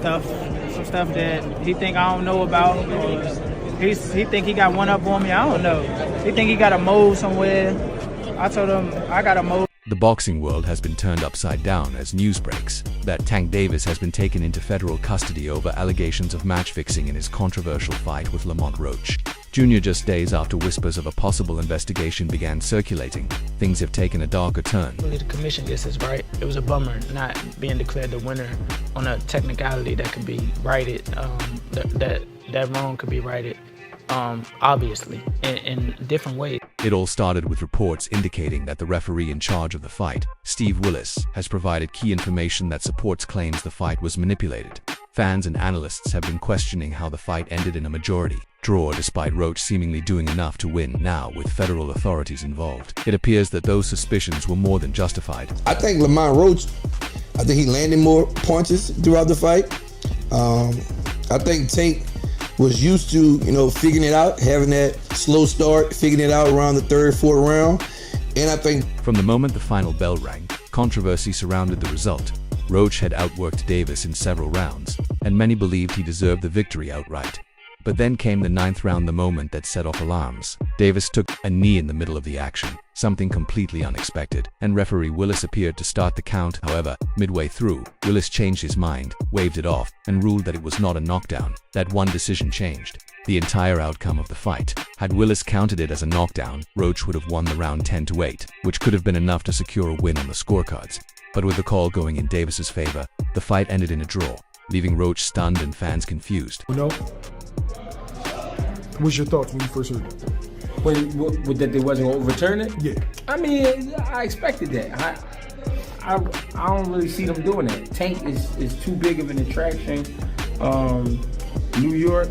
stuff that he think I don't know about, or he think he got one up on me. I don't know. He think he got a mole somewhere. I told him I got a mole. The boxing world has been turned upside down as news breaks that Tank Davis has been taken into federal custody over allegations of match fixing in his controversial fight with Lamont Roach Jr. Just days after whispers of a possible investigation began circulating, things have taken a darker turn. The commission gets this right. It was a bummer not being declared the winner on a technicality that could be righted, that wrong could be righted, obviously, in different ways. It all started with reports indicating that the referee in charge of the fight, Steve Willis, has provided key information that supports claims the fight was manipulated. Fans and analysts have been questioning how the fight ended in a majority draw despite Roach seemingly doing enough to win. Now, with federal authorities involved, it appears that those suspicions were more than justified. I think Lamont Roach, I think he landed more punches throughout the fight. I think Tank was used to, figuring it out, having that slow start, figuring it out around the third, fourth round. And I think from the moment the final bell rang, controversy surrounded the result. Roach had outworked Davis in several rounds, and many believed he deserved the victory outright. But then came the ninth round, the moment that set off alarms. Davis took a knee in the middle of the action, something completely unexpected, and referee Willis appeared to start the count. However, midway through, Willis changed his mind, waved it off, and ruled that it was not a knockdown. That one decision changed the entire outcome of the fight. Had Willis counted it as a knockdown, Roach would have won the round 10-8, which could have been enough to secure a win on the scorecards. But with the call going in Davis's favor, the fight ended in a draw, leaving Roach stunned and fans confused. What's your thoughts when you first heard it? That they wasn't going to overturn it? Yeah. I mean, I expected that. I don't really see them doing that. Tank is too big of an attraction. New York,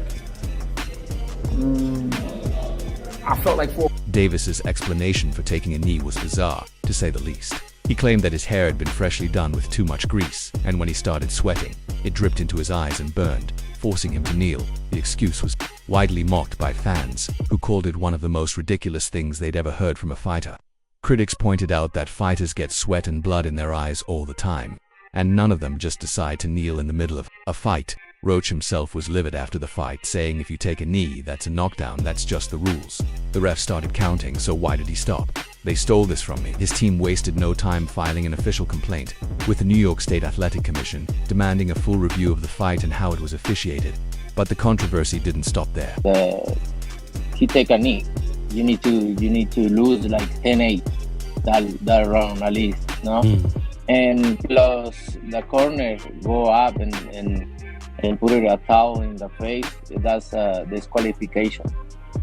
I felt like Davis's explanation for taking a knee was bizarre, to say the least. He claimed that his hair had been freshly done with too much grease, and when he started sweating, it dripped into his eyes and burned, forcing him to kneel. The excuse was widely mocked by fans, who called it one of the most ridiculous things they'd ever heard from a fighter. Critics pointed out that fighters get sweat and blood in their eyes all the time, and none of them just decide to kneel in the middle of a fight. Roach himself was livid after the fight, saying if you take a knee, that's a knockdown, that's just the rules. The ref started counting, so why did he stop? They stole this from me. His team wasted no time filing an official complaint with the New York State Athletic Commission, demanding a full review of the fight and how it was officiated. But the controversy didn't stop there. He take a knee. You need to lose like 10-8 that round at least, no? And plus the corner go up and put a towel in the face. That's a disqualification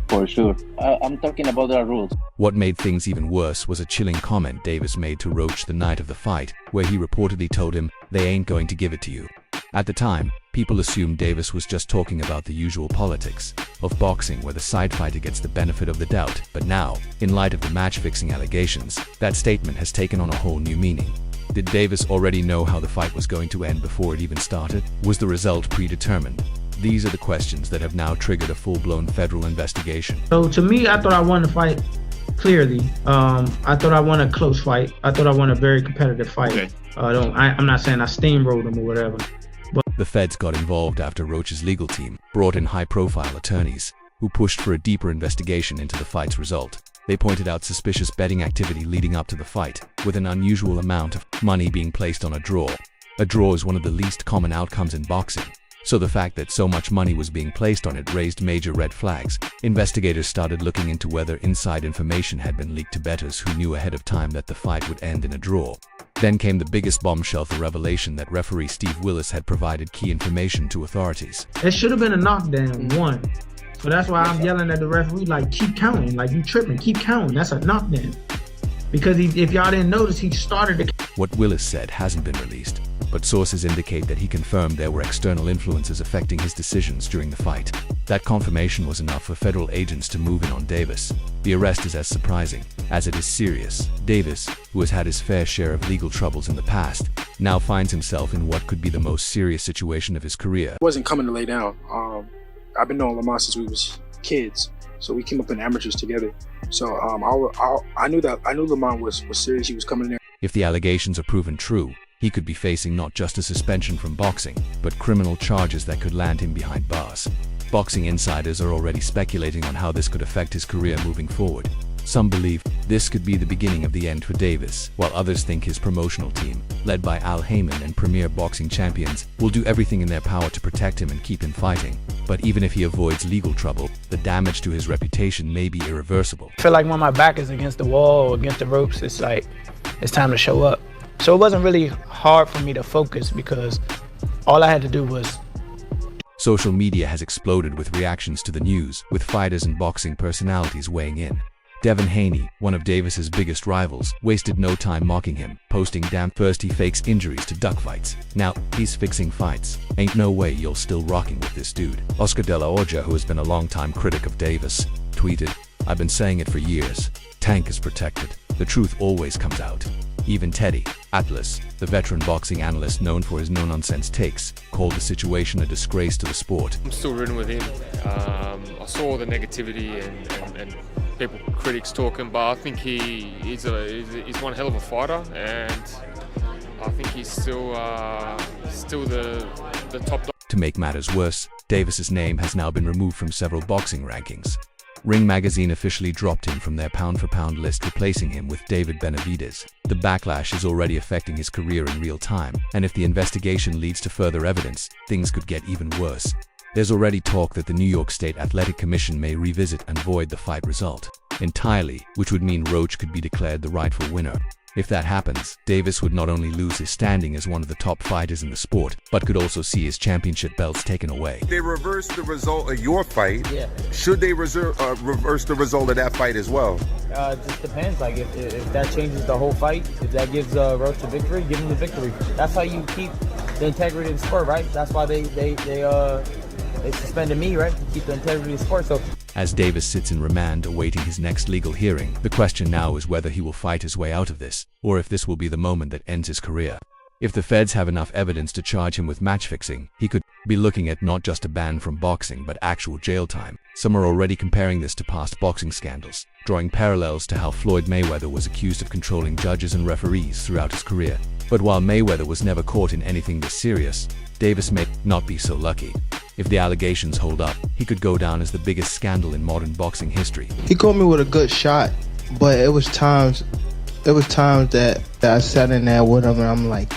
for sure. I'm talking about the rules. What made things even worse was a chilling comment Davis made to Roach the night of the fight, where he reportedly told him, "They ain't going to give it to you." At the time, people assumed Davis was just talking about the usual politics of boxing, where the side fighter gets the benefit of the doubt. But now, in light of the match-fixing allegations, that statement has taken on a whole new meaning. Did Davis already know how the fight was going to end before it even started? Was the result predetermined? These are the questions that have now triggered a full-blown federal investigation. So to me, I thought I won the fight clearly. I thought I won a close fight. I thought I won a very competitive fight. Okay. I'm not saying I steamrolled him or whatever. But the feds got involved after Roach's legal team brought in high-profile attorneys who pushed for a deeper investigation into the fight's result. They pointed out suspicious betting activity leading up to the fight, with an unusual amount of money being placed on a draw. A draw is one of the least common outcomes in boxing, so the fact that so much money was being placed on it raised major red flags. Investigators started looking into whether inside information had been leaked to bettors who knew ahead of time that the fight would end in a draw. Then came the biggest bombshell, the revelation that referee Steve Willis had provided key information to authorities. It should have been a knockdown, one. So that's why I'm yelling at the referee, like, keep counting, like, you tripping, keep counting, that's a knockdown. Because if y'all didn't notice, he started the... What Willis said hasn't been released, but sources indicate that he confirmed there were external influences affecting his decisions during the fight. That confirmation was enough for federal agents to move in on Davis. The arrest is as surprising as it is serious. Davis, who has had his fair share of legal troubles in the past, now finds himself in what could be the most serious situation of his career. I wasn't coming to lay down. I've been knowing Lamont since we was kids, so we came up in amateurs together. So I knew Lamont was serious. He was coming in there. If the allegations are proven true, he could be facing not just a suspension from boxing, but criminal charges that could land him behind bars. Boxing insiders are already speculating on how this could affect his career moving forward. Some believe this could be the beginning of the end for Davis, while others think his promotional team, led by Al Heyman and premier boxing champions, will do everything in their power to protect him and keep him fighting. But even if he avoids legal trouble, the damage to his reputation may be irreversible. I feel like when my back is against the wall or against the ropes, it's like, it's time to show up. So it wasn't really hard for me to focus because all I had to do was... Social media has exploded with reactions to the news, with fighters and boxing personalities weighing in. Devin Haney, one of Davis's biggest rivals, wasted no time mocking him, posting "Damn first he fakes injuries to duck fights. Now he's fixing fights. Ain't no way you're still rocking with this dude." Oscar De La Hoya, who has been a longtime critic of Davis, tweeted, "I've been saying it for years. Tank is protected. The truth always comes out." Even Teddy Atlas, the veteran boxing analyst known for his no-nonsense takes, called the situation a disgrace to the sport. I'm still rooting with him. I saw the negativity and people, critics talking, but I think he's one hell of a fighter, and I think he's still the top dog. To make matters worse, Davis's name has now been removed from several boxing rankings. Ring Magazine officially dropped him from their pound-for-pound list, replacing him with David Benavidez. The backlash is already affecting his career in real time, and if the investigation leads to further evidence, things could get even worse. There's already talk that the New York State Athletic Commission may revisit and void the fight result entirely, which would mean Roach could be declared the rightful winner. If that happens, Davis would not only lose his standing as one of the top fighters in the sport, but could also see his championship belts taken away. They reverse the result of your fight. Yeah. Should they reverse the result of that fight as well? It just depends. Like if that changes the whole fight, if that gives Roach the victory, give him the victory. That's how you keep the integrity of the sport, right? That's why they suspended me, right? To keep the integrity of the sport. So. As Davis sits in remand awaiting his next legal hearing, the question now is whether he will fight his way out of this, or if this will be the moment that ends his career. If the feds have enough evidence to charge him with match fixing, he could be looking at not just a ban from boxing but actual jail time. Some are already comparing this to past boxing scandals, drawing parallels to how Floyd Mayweather was accused of controlling judges and referees throughout his career. But while Mayweather was never caught in anything this serious, Davis may not be so lucky. If the allegations hold up, he could go down as the biggest scandal in modern boxing history. He caught me with a good shot, but it was times that I sat in there with him and I'm like,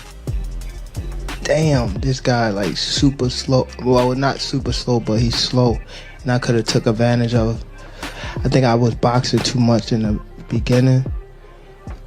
damn, this guy like super slow. Well, not super slow, but he's slow, and I could have took advantage of. I think I was boxing too much in the beginning,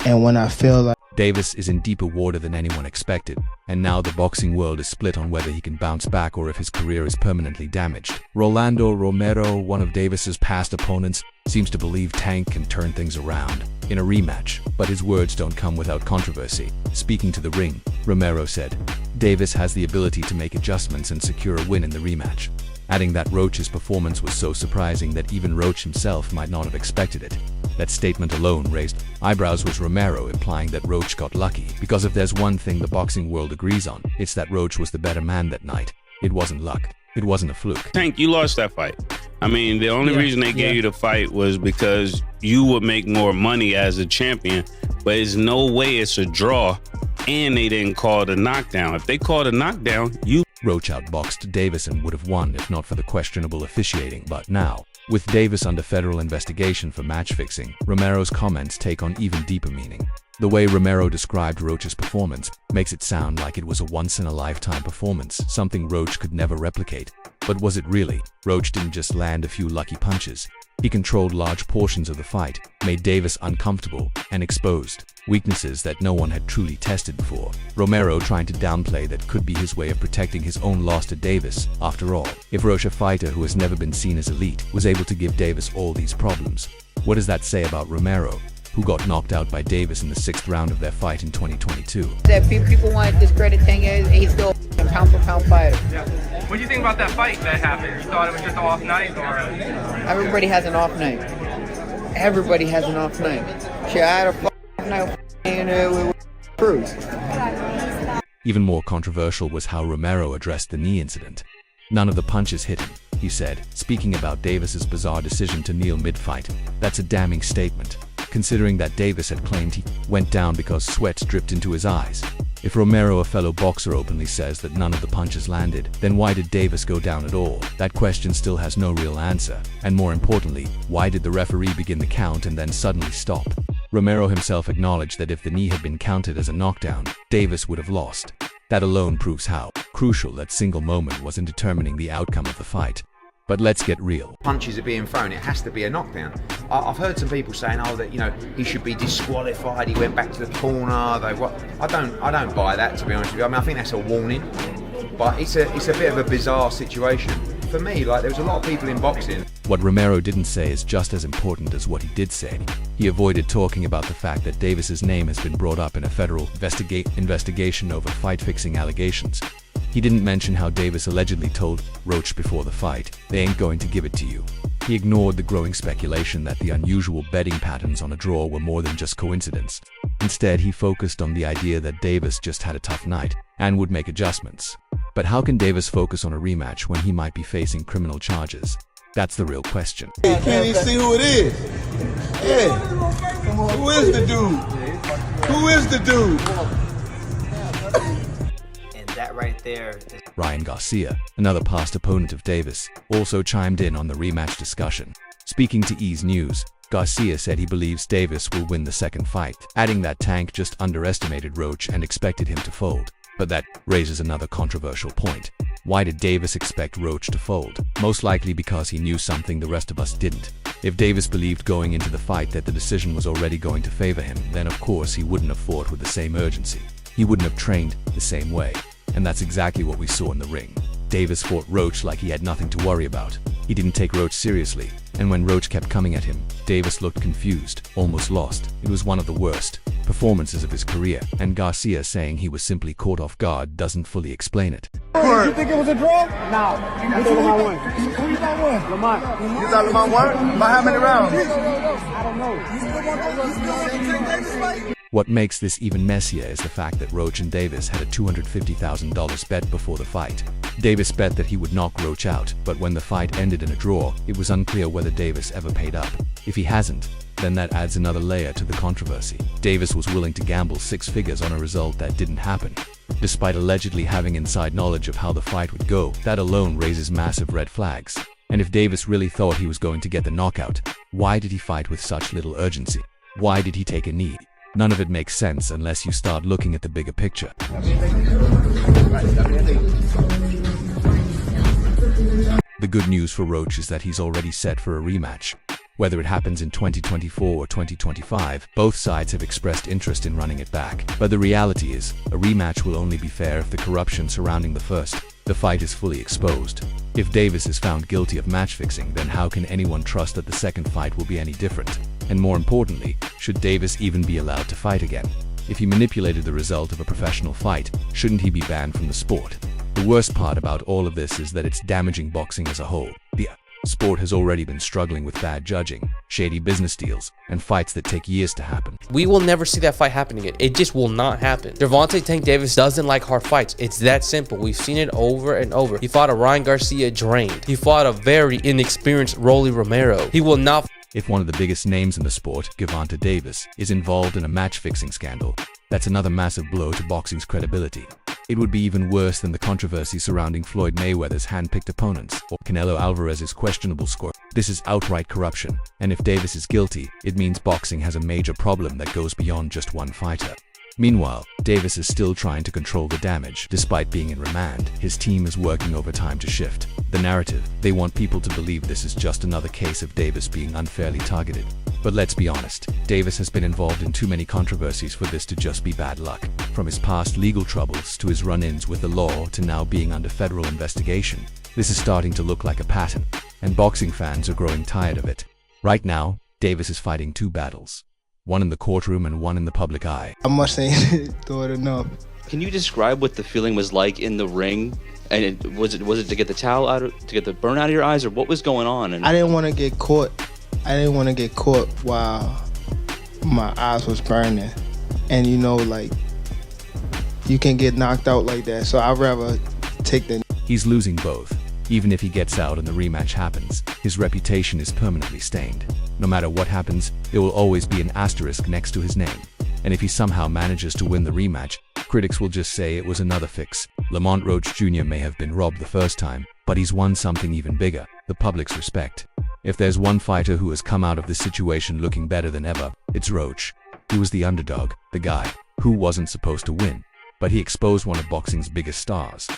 and when I feel like Davis is in deeper water than anyone expected, and now the boxing world is split on whether he can bounce back or if his career is permanently damaged. Rolando Romero, one of Davis's past opponents, seems to believe Tank can turn things around in a rematch, but his words don't come without controversy. Speaking to The Ring, Romero said, "Davis has the ability to make adjustments and secure a win in the rematch," adding that Roach's performance was so surprising that even Roach himself might not have expected it. That statement alone raised eyebrows, with Romero implying that Roach got lucky, because if there's one thing the boxing world agrees on, it's that Roach was the better man that night. It wasn't luck. It wasn't a fluke. Tank, you lost that fight. I mean, the only reason they gave you the fight was because you would make more money as a champion, but there's no way it's a draw, and they didn't call the knockdown. If they called a knockdown, Roach outboxed Davis and would have won if not for the questionable officiating, but now, with Davis under federal investigation for match fixing, Romero's comments take on even deeper meaning. The way Romero described Roach's performance makes it sound like it was a once-in-a-lifetime performance, something Roach could never replicate. But was it really? Roach didn't just land a few lucky punches. He controlled large portions of the fight, made Davis uncomfortable, and exposed weaknesses that no one had truly tested before. Romero trying to downplay that could be his way of protecting his own loss to Davis. After all, if Roach, a fighter who has never been seen as elite, was able to give Davis all these problems, what does that say about Romero, who got knocked out by Davis in the 6th round of their fight in 2022? That people want to discredit Tank, and he's still a pound-for-pound fighter. Yeah. What do you think about that fight that happened? You thought it was just an off night, or? Everybody has an off night. Everybody has an off night. Shit, I had a off night with Cruz. Even more controversial was how Romero addressed the knee incident. None of the punches hit him, he said, speaking about Davis's bizarre decision to kneel mid-fight. That's a damning statement, considering that Davis had claimed he went down because sweat dripped into his eyes. If Romero, a fellow boxer, openly says that none of the punches landed, then why did Davis go down at all? That question still has no real answer. And more importantly, why did the referee begin the count and then suddenly stop? Romero himself acknowledged that if the knee had been counted as a knockdown, Davis would have lost. That alone proves how crucial that single moment was in determining the outcome of the fight. But let's get real. Punches are being thrown, it has to be a knockdown. I've heard some people saying, oh, that, you know, he should be disqualified, he went back to the corner, I don't buy that, to be honest with you. I mean, I think that's a warning, but it's a bit of a bizarre situation. For me, like, there was a lot of people in boxing. What Romero didn't say is just as important as what he did say. He avoided talking about the fact that Davis's name has been brought up in a federal investigation over fight-fixing allegations. He didn't mention how Davis allegedly told Roach before the fight, "They ain't going to give it to you." He ignored the growing speculation that the unusual betting patterns on a draw were more than just coincidence. Instead, he focused on the idea that Davis just had a tough night and would make adjustments. But how can Davis focus on a rematch when he might be facing criminal charges? That's the real question. Hey, can you see who it is? Yeah. Who is the dude? Who is the dude? That right there is... Ryan Garcia, another past opponent of Davis, also chimed in on the rematch discussion. Speaking to Ease News, Garcia said he believes Davis will win the second fight, adding that Tank just underestimated Roach and expected him to fold. But that raises another controversial point. Why did Davis expect Roach to fold? Most likely because he knew something the rest of us didn't. If Davis believed going into the fight that the decision was already going to favor him, then of course he wouldn't have fought with the same urgency. He wouldn't have trained the same way. And that's exactly what we saw in the ring. Davis fought Roach like he had nothing to worry about. He didn't take Roach seriously, and when Roach kept coming at him, Davis looked confused, almost lost. It was one of the worst performances of his career, and Garcia saying he was simply caught off guard doesn't fully explain it. You think it was a draw? No. You thought Lamont won. Who thought won? Lamont. You thought Lamont won? By how many rounds? I don't know. You still want to take Davis fight? What makes this even messier is the fact that Roach and Davis had a $250,000 bet before the fight. Davis bet that he would knock Roach out, but when the fight ended in a draw, it was unclear whether Davis ever paid up. If he hasn't, then that adds another layer to the controversy. Davis was willing to gamble 6 figures on a result that didn't happen. Despite allegedly having inside knowledge of how the fight would go, that alone raises massive red flags. And if Davis really thought he was going to get the knockout, why did he fight with such little urgency? Why did he take a knee? None of it makes sense unless you start looking at the bigger picture. The good news for Roach is that he's already set for a rematch. Whether it happens in 2024 or 2025, both sides have expressed interest in running it back. But the reality is, a rematch will only be fair if the corruption surrounding the fight is fully exposed. If Davis is found guilty of match fixing, then how can anyone trust that the second fight will be any different? And more importantly, should Davis even be allowed to fight again? If he manipulated the result of a professional fight, shouldn't he be banned from the sport? The worst part about all of this is that it's damaging boxing as a whole. The sport has already been struggling with bad judging, shady business deals, and fights that take years to happen. We will never see that fight happen again. It just will not happen. Gervonta Tank Davis doesn't like hard fights. It's that simple. We've seen it over and over. He fought a Ryan Garcia drained. He fought a very inexperienced Rolly Romero. He will not. If one of the biggest names in the sport, Gervonta Davis, is involved in a match-fixing scandal, that's another massive blow to boxing's credibility. It would be even worse than the controversy surrounding Floyd Mayweather's hand-picked opponents or Canelo Alvarez's questionable score. This is outright corruption, and if Davis is guilty, it means boxing has a major problem that goes beyond just one fighter. Meanwhile, Davis is still trying to control the damage. Despite being in remand, his team is working overtime to shift the narrative. They want people to believe this is just another case of Davis being unfairly targeted. But let's be honest, Davis has been involved in too many controversies for this to just be bad luck. From his past legal troubles to his run-ins with the law to now being under federal investigation, this is starting to look like a pattern, and boxing fans are growing tired of it. Right now, Davis is fighting 2 battles. One in the courtroom and one in the public eye. I must say, do it enough. Can you describe what the feeling was like in the ring? And was it to get the towel out, to get the burn out of your eyes, or what was going on? And I didn't want to get caught. I didn't want to get caught while my eyes was burning, and you know, like, you can get knocked out like that. So I'd rather take the. He's losing both. Even if he gets out and the rematch happens, his reputation is permanently stained. No matter what happens, there will always be an asterisk next to his name. And if he somehow manages to win the rematch, Critics will just say it was another fix. Lamont Roach Jr. may have been robbed the first time, but he's won something even bigger, the public's respect. If there's one fighter who has come out of this situation looking better than ever, it's Roach. He was the underdog, the guy who wasn't supposed to win, but he exposed one of boxing's biggest stars.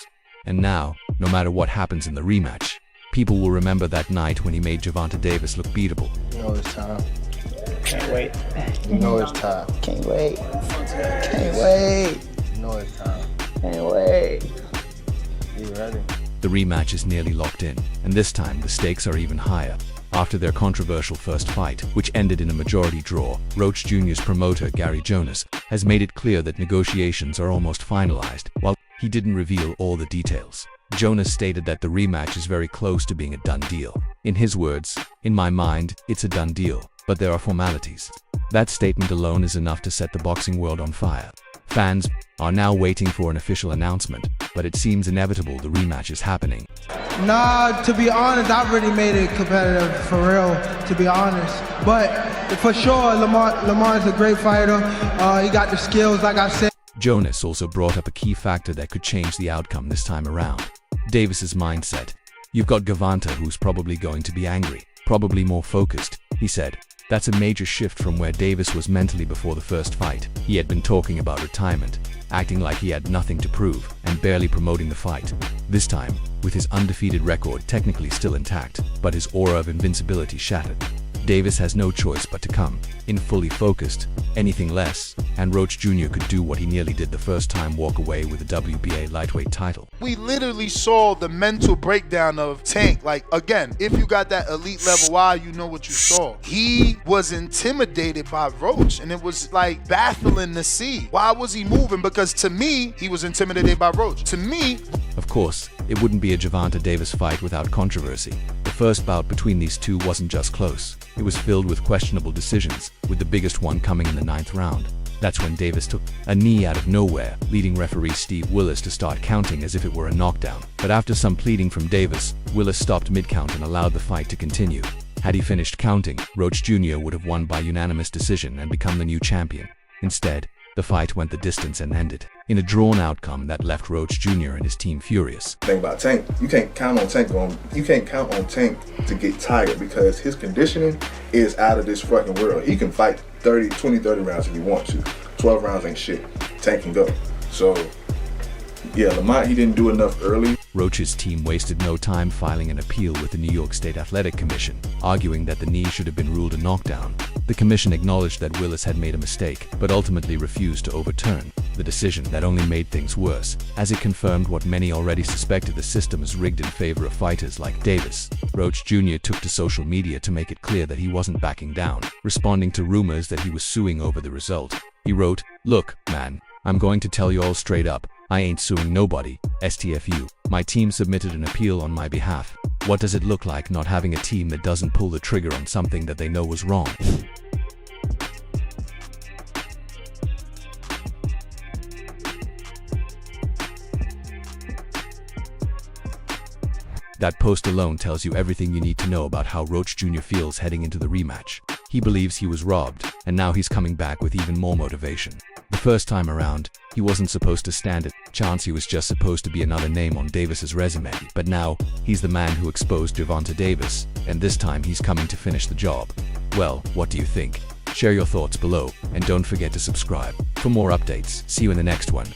And now, no matter what happens in the rematch, people will remember that night when he made Gervonta Davis look beatable. You know it's time. Can't wait. You know it's time. Can't wait. Can't wait. You know it's time. Can't wait. You ready? The rematch is nearly locked in, and this time the stakes are even higher. After their controversial first fight, which ended in a majority draw, Roach Jr.'s promoter, Gary Jonas, has made it clear that negotiations are almost finalized, while he didn't reveal all the details. Jonas stated that the rematch is very close to being a done deal. In his words, "In my mind, it's a done deal, but there are formalities." That statement alone is enough to set the boxing world on fire. Fans are now waiting for an official announcement, but it seems inevitable the rematch is happening. Nah, to be honest, I really made it competitive, for real, to be honest. But for sure, Lamar's a great fighter. He got the skills, like I said. Jonas also brought up a key factor that could change the outcome this time around: Davis's mindset. "You've got Gervonta, who's probably going to be angry, probably more focused," he said. That's a major shift from where Davis was mentally before the first fight. He had been talking about retirement, acting like he had nothing to prove, and barely promoting the fight. This time, with his undefeated record technically still intact, but his aura of invincibility shattered, Davis has no choice but to come in fully focused. Anything less, and Roach Jr. could do what he nearly did the first time: walk away with the WBA lightweight title. We literally saw the mental breakdown of Tank. Like, again, if you got that elite level Y, you know what you saw. He was intimidated by Roach, and it was like baffling to see. Why was he moving? Because to me, he was intimidated by Roach. To me, of course, it wouldn't be a Gervonta Davis fight without controversy. The first bout between these two wasn't just close. It was filled with questionable decisions, with the biggest one coming in the 9th round. That's when Davis took a knee out of nowhere, leading referee Steve Willis to start counting as if it were a knockdown. But after some pleading from Davis, Willis stopped mid-count and allowed the fight to continue. Had he finished counting, Roach Jr. would have won by unanimous decision and become the new champion. Instead, the fight went the distance and ended in a drawn outcome that left Roach Jr. and his team furious. Thing about Tank, you can't count on Tank to get tired, because his conditioning is out of this fucking world. He can fight 20, 30 rounds if he wants to. 12 rounds ain't shit. Tank can go. So, yeah, Lamont, he didn't do enough early. Roach's team wasted no time filing an appeal with the New York State Athletic Commission, arguing that the knee should have been ruled a knockdown. The commission acknowledged that Willis had made a mistake, but ultimately refused to overturn the decision. That only made things worse, as it confirmed what many already suspected: the system is rigged in favor of fighters like Davis. Roach Jr. took to social media to make it clear that he wasn't backing down, responding to rumors that he was suing over the result. He wrote, "Look, man, I'm going to tell you all straight up, I ain't suing nobody, STFU. My team submitted an appeal on my behalf. What does it look like not having a team that doesn't pull the trigger on something that they know was wrong?" That post alone tells you everything you need to know about how Roach Jr. feels heading into the rematch. He believes he was robbed, and now he's coming back with even more motivation. The first time around, he wasn't supposed to stand a chance. He was just supposed to be another name on Davis's resume. But now, he's the man who exposed Gervonta Davis, and this time he's coming to finish the job. Well, what do you think? Share your thoughts below, and don't forget to subscribe for more updates. See you in the next one.